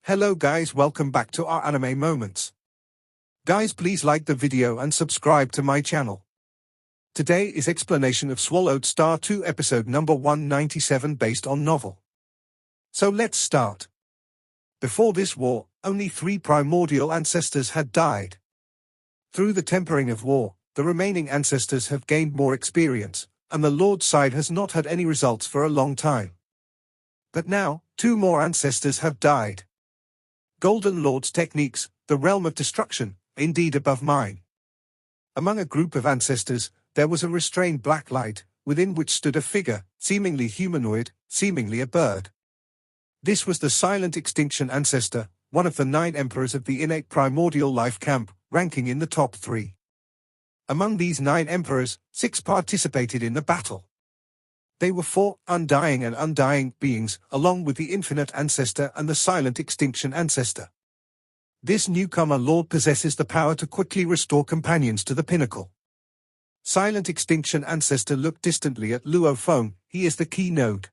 Hello guys, welcome back to our anime moments. Guys, please like the video and subscribe to my channel. Today is explanation of Swallowed Star 2 episode number 197 based on novel. So let's start. Before this war, only 3 primordial ancestors had died. Through the tempering of war, the remaining ancestors have gained more experience, and the Lord's side has not had any results for a long time. But now, 2 more ancestors have died. Golden Lord's techniques, the realm of destruction, indeed above mine. Among a group of ancestors, there was a restrained black light, within which stood a figure, seemingly humanoid, seemingly a bird. This was the Silent Extinction ancestor, one of the 9 emperors of the innate primordial life camp, ranking in the top 3. Among these 9 emperors, 6 participated in the battle. They were 4 undying and undying beings, along with the Infinite Ancestor and the Silent Extinction Ancestor. This newcomer lord possesses the power to quickly restore companions to the pinnacle. Silent Extinction Ancestor looked distantly at Luo Feng. He is the key node.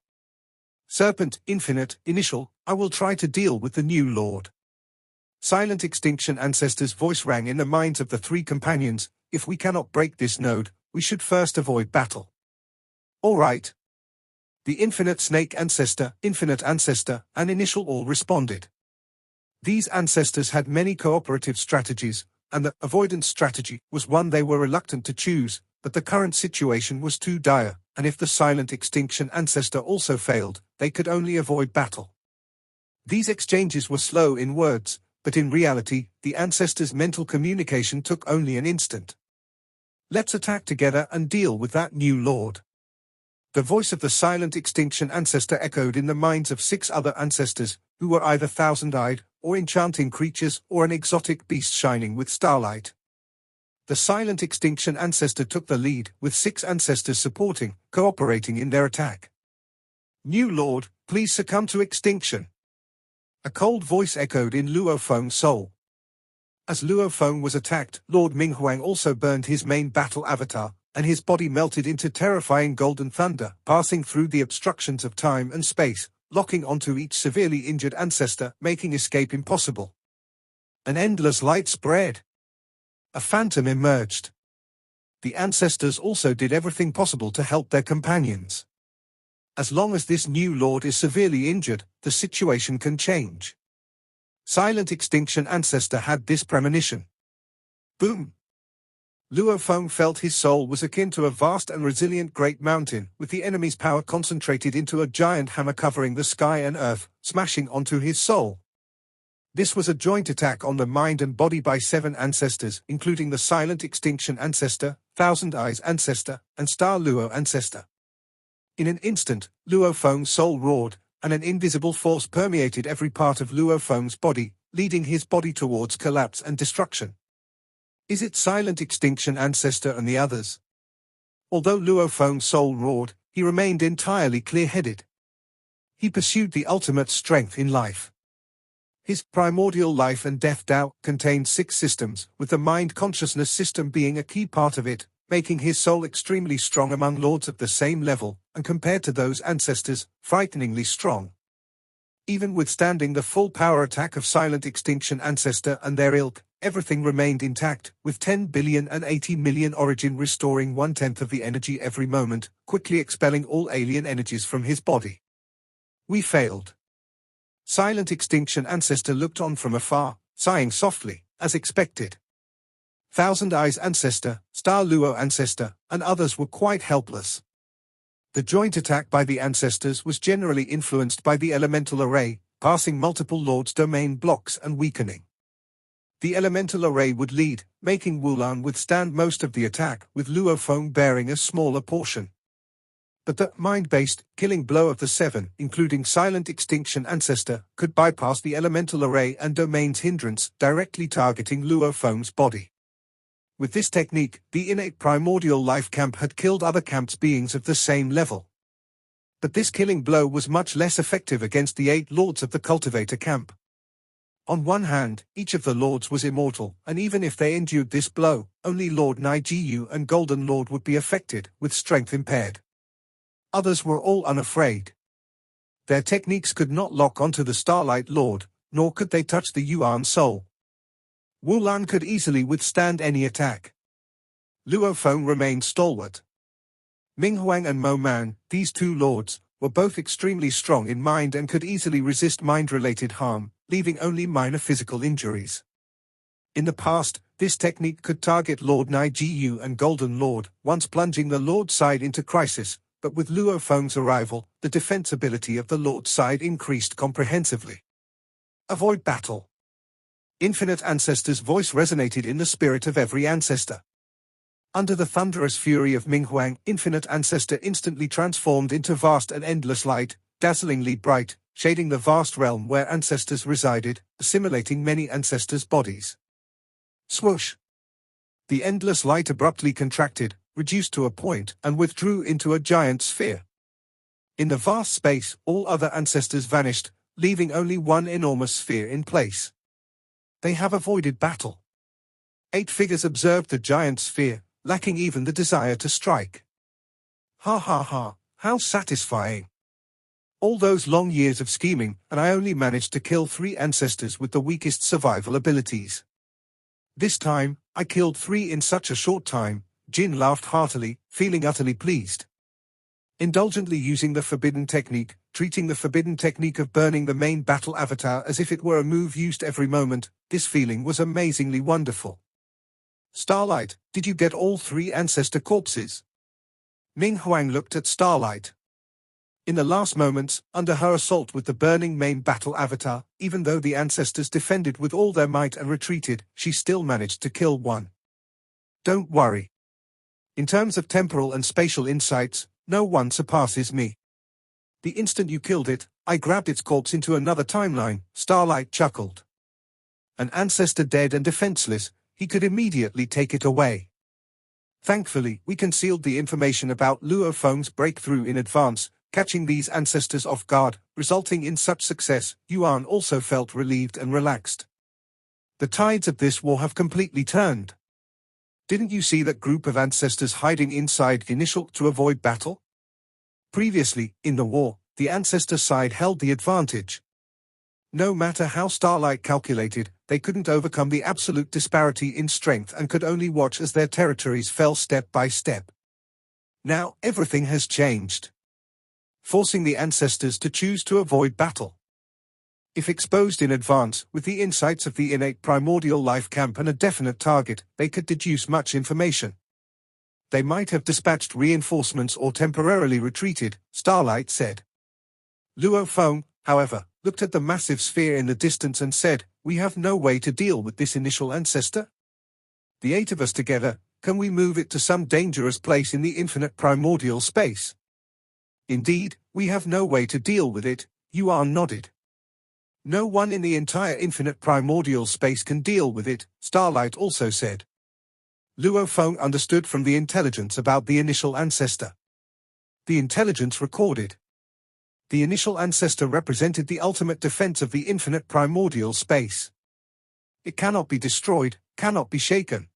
Serpent, Infinite, Initial, I will try to deal with the new lord. Silent Extinction Ancestor's voice rang in the minds of the 3 companions. If we cannot break this node, we should first avoid battle. All right. The Infinite Snake Ancestor, Infinite Ancestor, and Initial all responded. These ancestors had many cooperative strategies, and the avoidance strategy was one they were reluctant to choose, but the current situation was too dire, and if the Silent Extinction Ancestor also failed, they could only avoid battle. These exchanges were slow in words, but in reality, the ancestors' mental communication took only an instant. Let's attack together and deal with that new lord. The voice of the Silent Extinction Ancestor echoed in the minds of 6 other ancestors, who were either thousand-eyed, or enchanting creatures, or an exotic beast shining with starlight. The Silent Extinction Ancestor took the lead, with 6 ancestors supporting, cooperating in their attack. New Lord, please succumb to extinction. A cold voice echoed in Luo Feng's soul. As Luo Feng was attacked, Lord Minghuang also burned his main battle avatar, and his body melted into terrifying golden thunder, passing through the obstructions of time and space, locking onto each severely injured ancestor, making escape impossible. An endless light spread. A phantom emerged. The ancestors also did everything possible to help their companions. As long as this new lord is severely injured, the situation can change. Silent Extinction Ancestor had this premonition. Boom! Luo Feng felt his soul was akin to a vast and resilient great mountain, with the enemy's power concentrated into a giant hammer covering the sky and earth, smashing onto his soul. This was a joint attack on the mind and body by 7 ancestors, including the Silent Extinction Ancestor, Thousand Eyes Ancestor, and Star Luo Ancestor. In an instant, Luo Feng's soul roared, and an invisible force permeated every part of Luo Feng's body, leading his body towards collapse and destruction. Is it Silent Extinction Ancestor and the others? Although Luo Feng's soul roared, he remained entirely clear-headed. He pursued the ultimate strength in life. His primordial life and death Tao contained 6 systems, with the mind-consciousness system being a key part of it, making his soul extremely strong among lords of the same level, and compared to those ancestors, frighteningly strong. Even withstanding the full power attack of Silent Extinction Ancestor and their ilk, everything remained intact, with 10 billion and 80 million origin restoring 1/10 of the energy every moment, quickly expelling all alien energies from his body. We failed. Silent Extinction Ancestor looked on from afar, sighing softly, as expected. Thousand Eyes Ancestor, Star Luo Ancestor, and others were quite helpless. The joint attack by the ancestors was generally influenced by the elemental array, passing multiple lords' domain blocks and weakening. The elemental array would lead, making Wulan withstand most of the attack, with Luo Feng bearing a smaller portion. But the mind-based, killing blow of the 7, including Silent Extinction Ancestor, could bypass the elemental array and domain's hindrance, directly targeting Luo Feng's body. With this technique, the innate primordial life camp had killed other camps beings of the same level. But this killing blow was much less effective against the 8 lords of the cultivator camp. On one hand, each of the lords was immortal, and even if they endured this blow, only Lord Naijiyu and Golden Lord would be affected, with strength impaired. Others were all unafraid. Their techniques could not lock onto the Starlight Lord, nor could they touch the Yuan soul. Wu Lan could easily withstand any attack. Luo Feng remained stalwart. Ming Huang and Mo Man, these two lords, were both extremely strong in mind and could easily resist mind-related harm, leaving only minor physical injuries. In the past, this technique could target Lord Nai Jiyu and Golden Lord, once plunging the Lord's side into crisis, but with Luo Feng's arrival, the defense ability of the Lord's side increased comprehensively. Avoid battle. Infinite Ancestor's voice resonated in the spirit of every ancestor. Under the thunderous fury of Ming Huang, Infinite Ancestor instantly transformed into vast and endless light, dazzlingly bright, shading the vast realm where ancestors resided, assimilating many ancestors' bodies. Swoosh! The endless light abruptly contracted, reduced to a point, and withdrew into a giant sphere. In the vast space, all other ancestors vanished, leaving only one enormous sphere in place. They have avoided battle. 8 figures observed the giant sphere, lacking even the desire to strike. Ha ha ha, how satisfying. All those long years of scheming, and I only managed to kill 3 ancestors with the weakest survival abilities. This time, I killed 3 in such a short time. Jin laughed heartily, feeling utterly pleased. Indulgently using the forbidden technique, treating the forbidden technique of burning the main battle avatar as if it were a move used every moment, this feeling was amazingly wonderful. Starlight, did you get all 3 ancestor corpses? Ming Huang looked at Starlight. In the last moments, under her assault with the burning main battle avatar, even though the ancestors defended with all their might and retreated, she still managed to kill 1. Don't worry. In terms of temporal and spatial insights, no one surpasses me. The instant you killed it, I grabbed its corpse into another timeline, Starlight chuckled. An ancestor dead and defenseless, he could immediately take it away. Thankfully, we concealed the information about Luo Feng's breakthrough in advance, catching these ancestors off guard, resulting in such success. Yuan also felt relieved and relaxed. The tides of this war have completely turned. Didn't you see that group of ancestors hiding inside initial to avoid battle? Previously, in the war, the ancestor side held the advantage. No matter how Starlight calculated, they couldn't overcome the absolute disparity in strength and could only watch as their territories fell step by step. Now, everything has changed, forcing the ancestors to choose to avoid battle. If exposed in advance, with the insights of the innate primordial life camp and a definite target, they could deduce much information. They might have dispatched reinforcements or temporarily retreated, Starlight said. Luo Feng, however, looked at the massive sphere in the distance and said, "We have no way to deal with this initial ancestor. The 8 of us together, can we move it to some dangerous place in the infinite primordial space?" "Indeed, we have no way to deal with it," Yuan nodded. "No one in the entire infinite primordial space can deal with it," Starlight also said. Luo Feng understood from the intelligence about the initial ancestor. The intelligence recorded. The initial ancestor represented the ultimate defense of the infinite primordial space. It cannot be destroyed, cannot be shaken.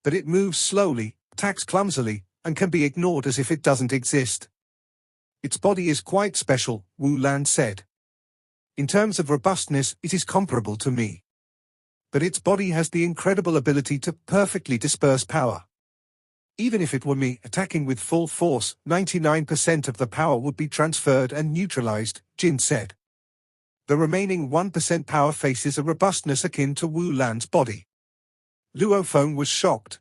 But it moves slowly, attacks clumsily, and can be ignored as if it doesn't exist. Its body is quite special, Wu Lan said. In terms of robustness, it is comparable to me. But its body has the incredible ability to perfectly disperse power. Even if it were me attacking with full force, 99% of the power would be transferred and neutralized, Jin said. The remaining 1% power faces a robustness akin to Wu Lan's body. Luo Feng was shocked.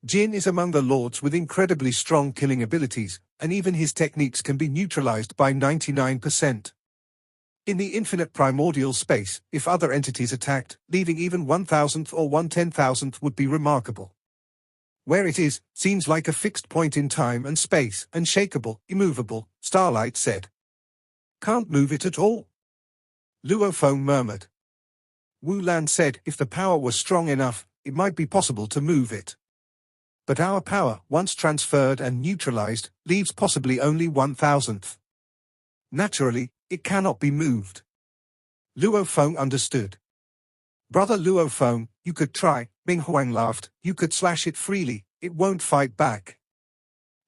Jin is among the lords with incredibly strong killing abilities, and even his techniques can be neutralized by 99%. In the infinite primordial space, if other entities attacked, leaving even 1,000th or 1/10,000th would be remarkable. Where it is, seems like a fixed point in time and space, unshakable, immovable, Starlight said. Can't move it at all? Luo Feng murmured. Wu Lan said if the power was strong enough, it might be possible to move it. But our power, once transferred and neutralized, leaves possibly only 1,000th. Naturally, it cannot be moved. Luo Feng understood. Brother Luo Feng, you could try, Ming Huang laughed, you could slash it freely, it won't fight back.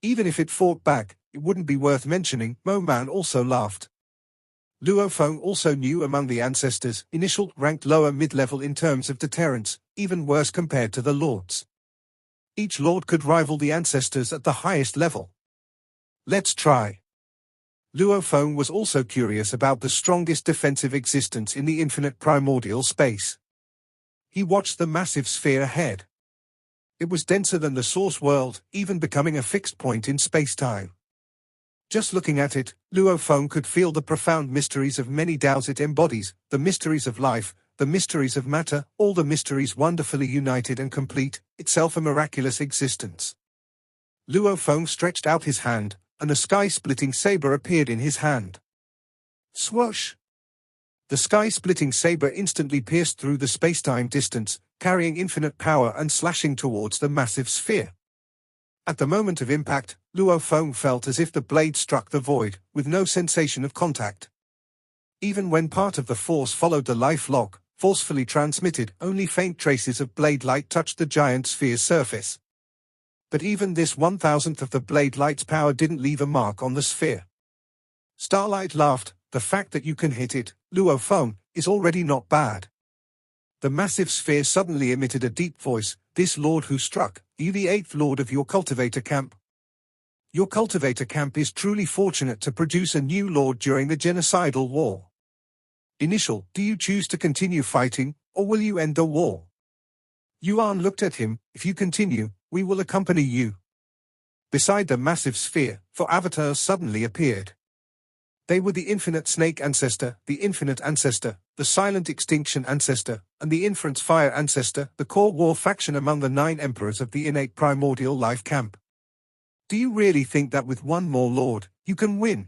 Even if it fought back, it wouldn't be worth mentioning, Mo Man also laughed. Luo Feng also knew among the ancestors, initial ranked lower mid-level in terms of deterrence, even worse compared to the lords. Each lord could rival the ancestors at the highest level. Let's try. Luo Feng was also curious about the strongest defensive existence in the infinite primordial space. He watched the massive sphere ahead. It was denser than the source world, even becoming a fixed point in space-time. Just looking at it, Luo Feng could feel the profound mysteries of many Daos it embodies, the mysteries of life, the mysteries of matter, all the mysteries wonderfully united and complete, itself a miraculous existence. Luo Feng stretched out his hand, and a sky-splitting saber appeared in his hand. Swoosh! The sky-splitting saber instantly pierced through the space-time distance, carrying infinite power and slashing towards the massive sphere. At the moment of impact, Luo Feng felt as if the blade struck the void, with no sensation of contact. Even when part of the force followed the life log, forcefully transmitted, only faint traces of blade light touched the giant sphere's surface. But even this 1,000th of the blade light's power didn't leave a mark on the sphere. Starlight laughed. The fact that you can hit it, Luo Feng, is already not bad. The massive sphere suddenly emitted a deep voice. This lord who struck, you the 8th lord of your cultivator camp. Your cultivator camp is truly fortunate to produce a new lord during the genocidal war. Initial, do you choose to continue fighting, or will you end the war? Yuan looked at him. If you continue, we will accompany you. Beside the massive sphere, 4 avatars suddenly appeared. They were the Infinite Snake Ancestor, the Infinite Ancestor, the Silent Extinction Ancestor, and the Inference Fire Ancestor, the core war faction among the 9 emperors of the innate primordial life camp. Do you really think that with one more lord, you can win?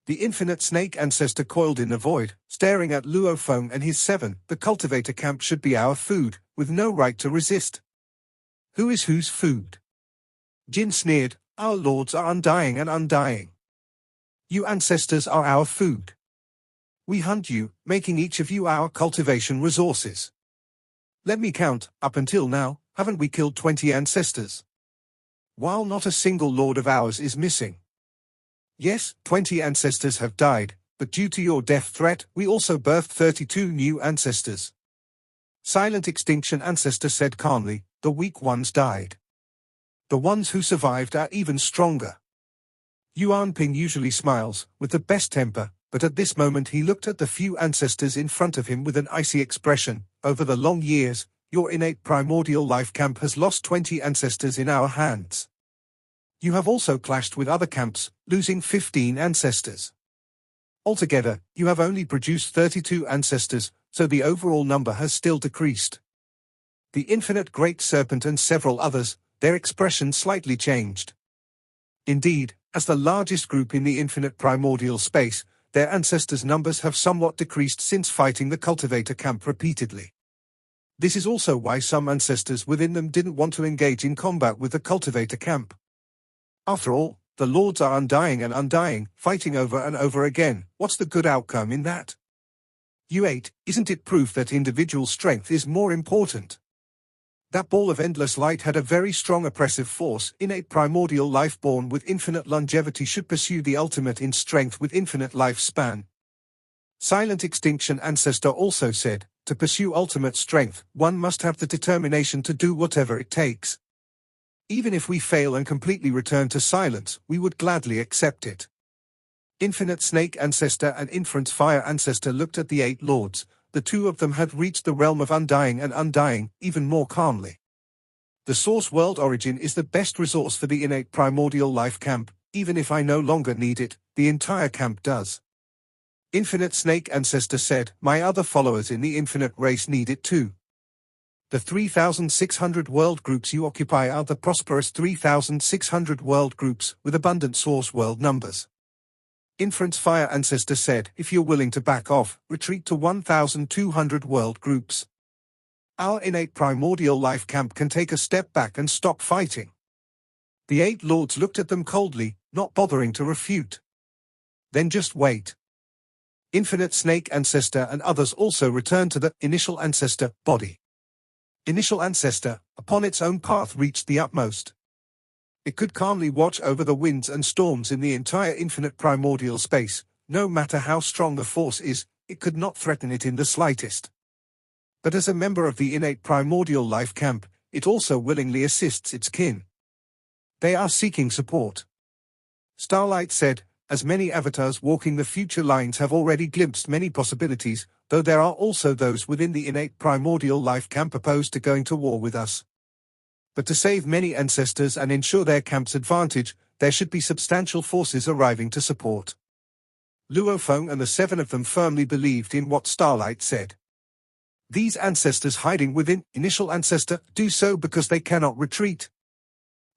The Infinite Snake Ancestor coiled in the void, staring at Luo Feng and his 7. The cultivator camp should be our food, with no right to resist. Who is whose food? Jin sneered. Our lords are undying and undying. You ancestors are our food. We hunt you, making each of you our cultivation resources. Let me count, up until now, haven't we killed 20 ancestors? While not a single lord of ours is missing. Yes, 20 ancestors have died, but due to your death threat, we also birthed 32 new ancestors. Silent Extinction Ancestor said calmly, the weak ones died. The ones who survived are even stronger. Yuan Ping usually smiles, with the best temper, but at this moment he looked at the few ancestors in front of him with an icy expression. Over the long years, your innate primordial life camp has lost 20 ancestors in our hands. You have also clashed with other camps, losing 15 ancestors. Altogether, you have only produced 32 ancestors, so the overall number has still decreased. The Infinite Great Serpent and several others, their expression slightly changed. Indeed, as the largest group in the infinite primordial space, their ancestors' numbers have somewhat decreased since fighting the cultivator camp repeatedly. This is also why some ancestors within them didn't want to engage in combat with the cultivator camp. After all, the lords are undying and undying, fighting over and over again. What's the good outcome in that? U8, isn't it proof that individual strength is more important? That ball of endless light had a very strong oppressive force. Innate primordial life born with infinite longevity should pursue the ultimate in strength with infinite lifespan. Silent Extinction Ancestor also said, to pursue ultimate strength, one must have the determination to do whatever it takes. Even if we fail and completely return to silence, we would gladly accept it. Infinite Snake Ancestor and Inference Fire Ancestor looked at the 8 lords. The 2 of them had reached the realm of undying and undying, even more calmly. The source world origin is the best resource for the innate primordial life camp. Even if I no longer need it, the entire camp does. Infinite Snake Ancestor said, my other followers in the infinite race need it too. The 3,600 world groups you occupy are the prosperous 3,600 world groups, with abundant source world numbers. Inference Fire Ancestor said, if you're willing to back off, retreat to 1,200 world groups. Our innate primordial life camp can take a step back and stop fighting. The 8 lords looked at them coldly, not bothering to refute. Then just wait. Infinite Snake Ancestor and others also returned to the Initial Ancestor body. Initial Ancestor, upon its own path, reached the utmost. It could calmly watch over the winds and storms in the entire infinite primordial space, no matter how strong the force is, it could not threaten it in the slightest. But as a member of the innate primordial life camp, it also willingly assists its kin. They are seeking support. Starlight said, as many avatars walking the future lines have already glimpsed many possibilities, though there are also those within the innate primordial life camp opposed to going to war with us. But to save many ancestors and ensure their camp's advantage, there should be substantial forces arriving to support. Luo Feng and the 7 of them firmly believed in what Starlight said. These ancestors hiding within Initial Ancestor do so because they cannot retreat.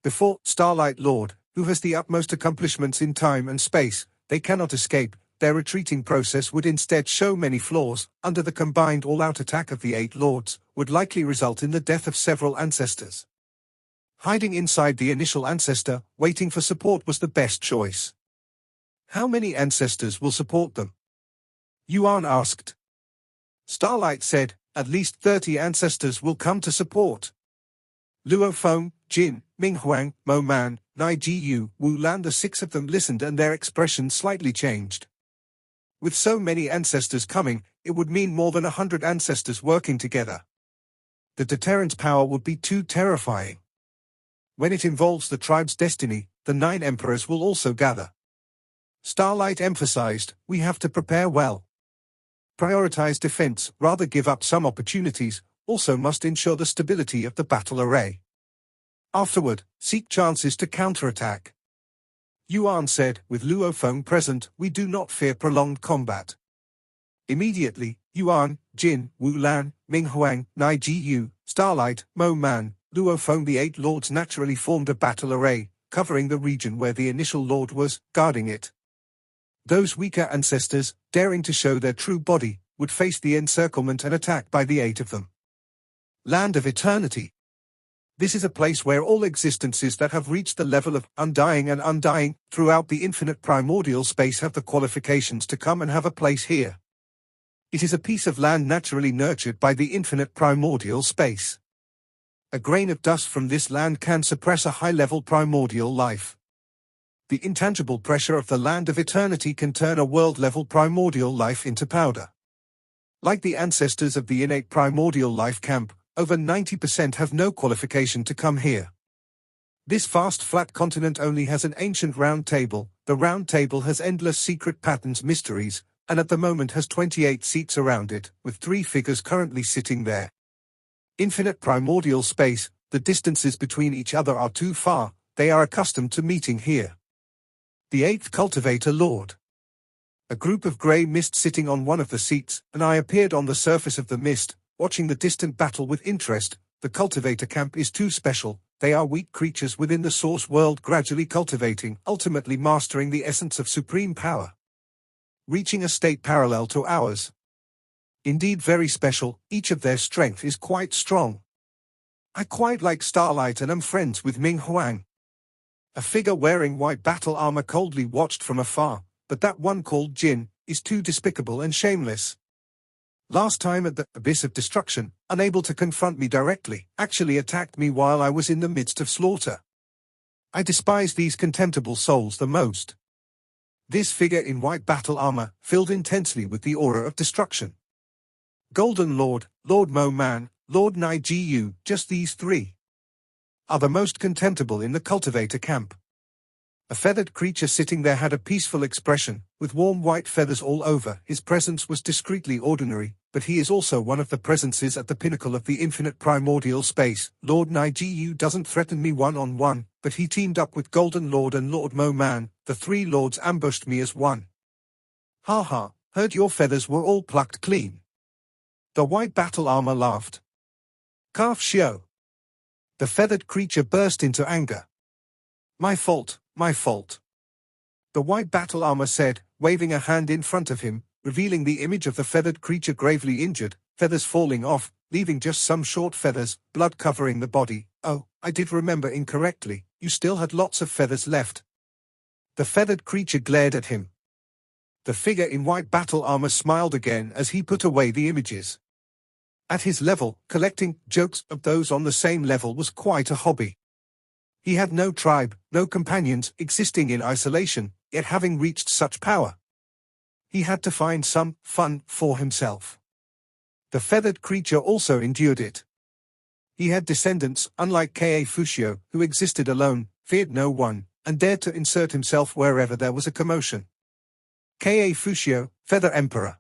Before Starlight Lord, who has the utmost accomplishments in time and space, they cannot escape. Their retreating process would instead show many flaws. Under the combined all-out attack of the 8 lords, would likely result in the death of several ancestors. Hiding inside the Initial Ancestor, waiting for support was the best choice. How many ancestors will support them? Yuan asked. Starlight said, at least 30 ancestors will come to support. Luo Feng, Jin, Ming Huang, Mo Man, Nai Ji Yu, Wu Lan, the 6 of them listened and their expressions slightly changed. With so many ancestors coming, it would mean more than 100 ancestors working together. The deterrent power would be too terrifying. When it involves the tribe's destiny, the 9 emperors will also gather. Starlight emphasized, we have to prepare well. Prioritize defense, rather give up some opportunities, also must ensure the stability of the battle array. Afterward, seek chances to counterattack. Yuan said, with Luo Feng present, we do not fear prolonged combat. Immediately, Yuan, Jin, Wu Lan, Ming Huang, Nai Ji Yu, Starlight, Mo Man, Luo Feng, the 8 lords naturally formed a battle array, covering the region where the initial lord was, guarding it. Those weaker ancestors, daring to show their true body, would face the encirclement and attack by the 8 of them. Land of Eternity. This is a place where all existences that have reached the level of undying and undying throughout the infinite primordial space have the qualifications to come and have a place here. It is a piece of land naturally nurtured by the infinite primordial space. A grain of dust from this land can suppress a high-level primordial life. The intangible pressure of the land of eternity can turn a world-level primordial life into powder. Like the ancestors of the innate primordial life camp, over 90% have no qualification to come here. This vast flat continent only has an ancient round table. The round table has endless secret patterns, mysteries, and at the moment has 28 seats around it, with 3 figures currently sitting there. Infinite primordial space, the distances between each other are too far, they are accustomed to meeting here. The 8th Cultivator Lord. A group of grey mist sitting on one of the seats, and I appeared on the surface of the mist, watching the distant battle with interest. The cultivator camp is too special, they are weak creatures within the source world gradually cultivating, ultimately mastering the essence of supreme power. Reaching a state parallel to ours. Indeed very special, each of their strength is quite strong. I quite like Starlight and am friends with Ming Huang. A figure wearing white battle armor coldly watched from afar, but that one called Jin is too despicable and shameless. Last time at the Abyss of Destruction, unable to confront me directly, actually attacked me while I was in the midst of slaughter. I despise these contemptible souls the most. This figure in white battle armor, filled intensely with the aura of destruction. Golden Lord, Lord Mo Man, Lord Nai Ji Yu, just these 3 are the most contemptible in the cultivator camp. A feathered creature sitting there had a peaceful expression, with warm white feathers all over. His presence was discreetly ordinary, but he is also one of the presences at the pinnacle of the infinite primordial space. Lord Nai Ji Yu doesn't threaten me one-on-one, but he teamed up with Golden Lord and Lord Mo Man. The 3 lords ambushed me as one. Ha ha, heard your feathers were all plucked clean. The white battle armor laughed. Calf Xiao. The feathered creature burst into anger. My fault, my fault. The white battle armor said, waving a hand in front of him, revealing the image of the feathered creature gravely injured, feathers falling off, leaving just some short feathers, blood covering the body. Oh, I did remember incorrectly, you still had lots of feathers left. The feathered creature glared at him. The figure in white battle armor smiled again as he put away the images. At his level, collecting jokes of those on the same level was quite a hobby. He had no tribe, no companions, existing in isolation, yet having reached such power. He had to find some fun for himself. The feathered creature also endured it. He had descendants, unlike Ka Fushio, who existed alone, feared no one, and dared to insert himself wherever there was a commotion. Ka Fushio, Feather Emperor.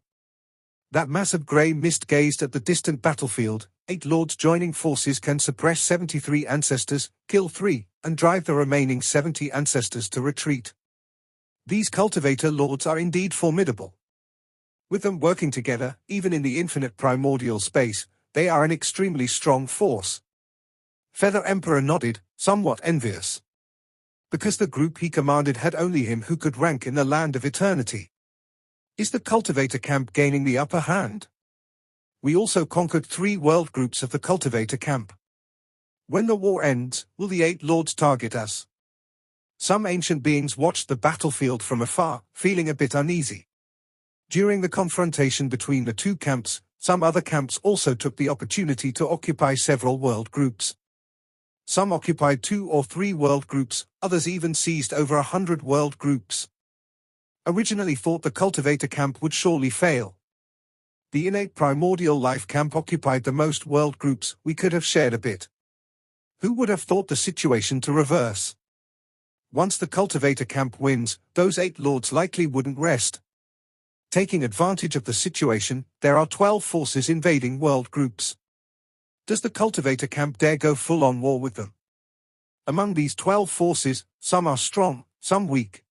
That massive grey mist gazed at the distant battlefield. 8 lords joining forces can suppress 73 ancestors, kill 3, and drive the remaining 70 ancestors to retreat. These cultivator lords are indeed formidable. With them working together, even in the infinite primordial space, they are an extremely strong force. Feather Emperor nodded, somewhat envious. Because the group he commanded had only him who could rank in the land of eternity. Is the cultivator camp gaining the upper hand? We also conquered 3 world groups of the cultivator camp. When the war ends, will the 8 lords target us? Some ancient beings watched the battlefield from afar, feeling a bit uneasy. During the confrontation between the 2 camps, some other camps also took the opportunity to occupy several world groups. Some occupied 2 or 3 world groups, others even seized over 100 world groups. Originally thought the cultivator camp would surely fail. The innate primordial life camp occupied the most world groups. We could have shared a bit. Who would have thought the situation to reverse? Once the cultivator camp wins, those 8 lords likely wouldn't rest. Taking advantage of the situation, there are 12 forces invading world groups. Does the cultivator camp dare go full-on war with them? Among these 12 forces, some are strong, some weak.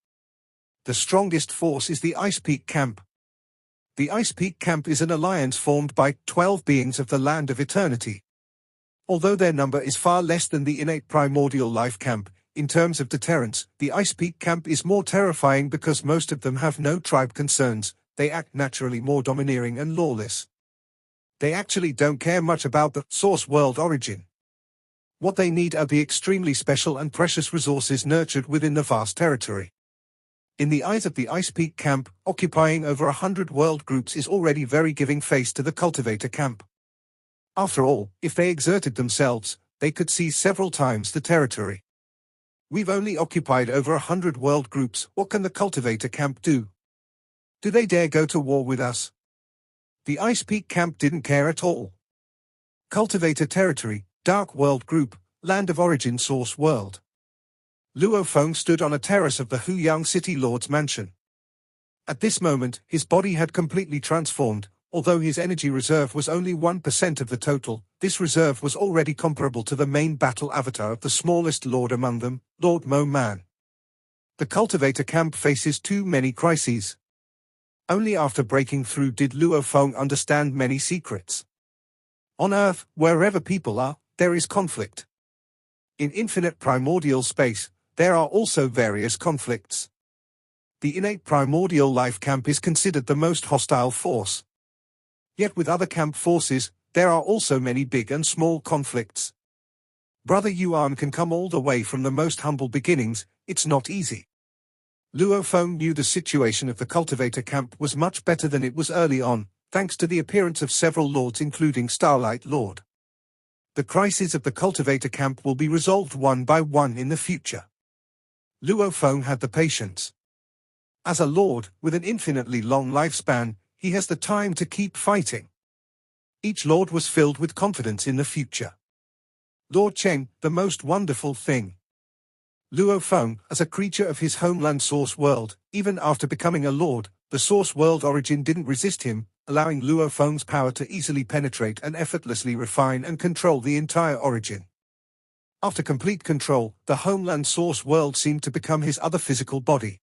The strongest force is the Ice Peak camp. The Ice Peak camp is an alliance formed by 12 beings of the land of eternity. Although their number is far less than the innate primordial life camp, in terms of deterrence, the Ice Peak camp is more terrifying because most of them have no tribe concerns. They act naturally more domineering and lawless. They actually don't care much about the source world origin. What they need are the extremely special and precious resources nurtured within the vast territory. In the eyes of the Ice Peak camp, occupying over 100 world groups is already very giving face to the cultivator camp. After all, if they exerted themselves, they could seize several times the territory. We've only occupied over 100 world groups. What can the cultivator camp do? Do they dare go to war with us? The Ice Peak camp didn't care at all. Cultivator territory, dark world group, land of origin source world. Luo Feng stood on a terrace of the Huyang City Lord's mansion. At this moment, his body had completely transformed. Although his energy reserve was only 1% of the total, this reserve was already comparable to the main battle avatar of the smallest lord among them, Lord Mo Man. The cultivator camp faces too many crises. Only after breaking through did Luo Feng understand many secrets. On Earth, wherever people are, there is conflict. In infinite primordial space, there are also various conflicts. The innate primordial life camp is considered the most hostile force. Yet with other camp forces, there are also many big and small conflicts. Brother Yuan can come all the way from the most humble beginnings. It's not easy. Luo Feng knew the situation of the cultivator camp was much better than it was early on, thanks to the appearance of several lords including Starlight Lord. The crises of the cultivator camp will be resolved one by one in the future. Luo Feng had the patience. As a lord, with an infinitely long lifespan, he has the time to keep fighting. Each lord was filled with confidence in the future. Lord Cheng, the most wonderful thing. Luo Feng, as a creature of his homeland source world, even after becoming a lord, the source world origin didn't resist him, allowing Luo Feng's power to easily penetrate and effortlessly refine and control the entire origin. After complete control, the homeland source world seemed to become his other physical body.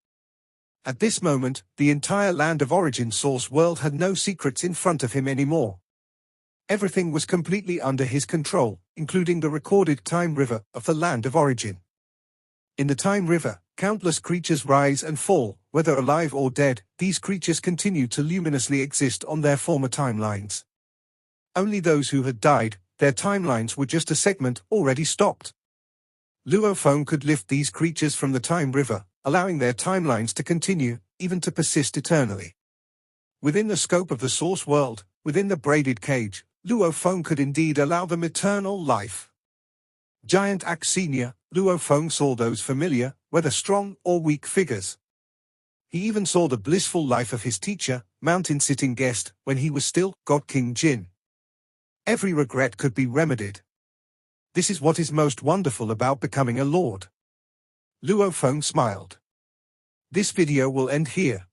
At this moment, the entire land of origin source world had no secrets in front of him anymore. Everything was completely under his control, including the recorded time river of the land of origin. In the time river, countless creatures rise and fall, whether alive or dead. These creatures continue to luminously exist on their former timelines. Only those who had died, their timelines were just a segment already stopped. Luo Feng could lift these creatures from the time river, allowing their timelines to continue, even to persist eternally. Within the scope of the source world, within the braided cage, Luo Feng could indeed allow them eternal life. Giant Axe Senior, Luo Feng saw those familiar, whether strong or weak figures. He even saw the blissful life of his teacher, mountain-sitting guest, when he was still God King Jin. Every regret could be remedied. This is what is most wonderful about becoming a lord. Luo Feng smiled. This video will end here.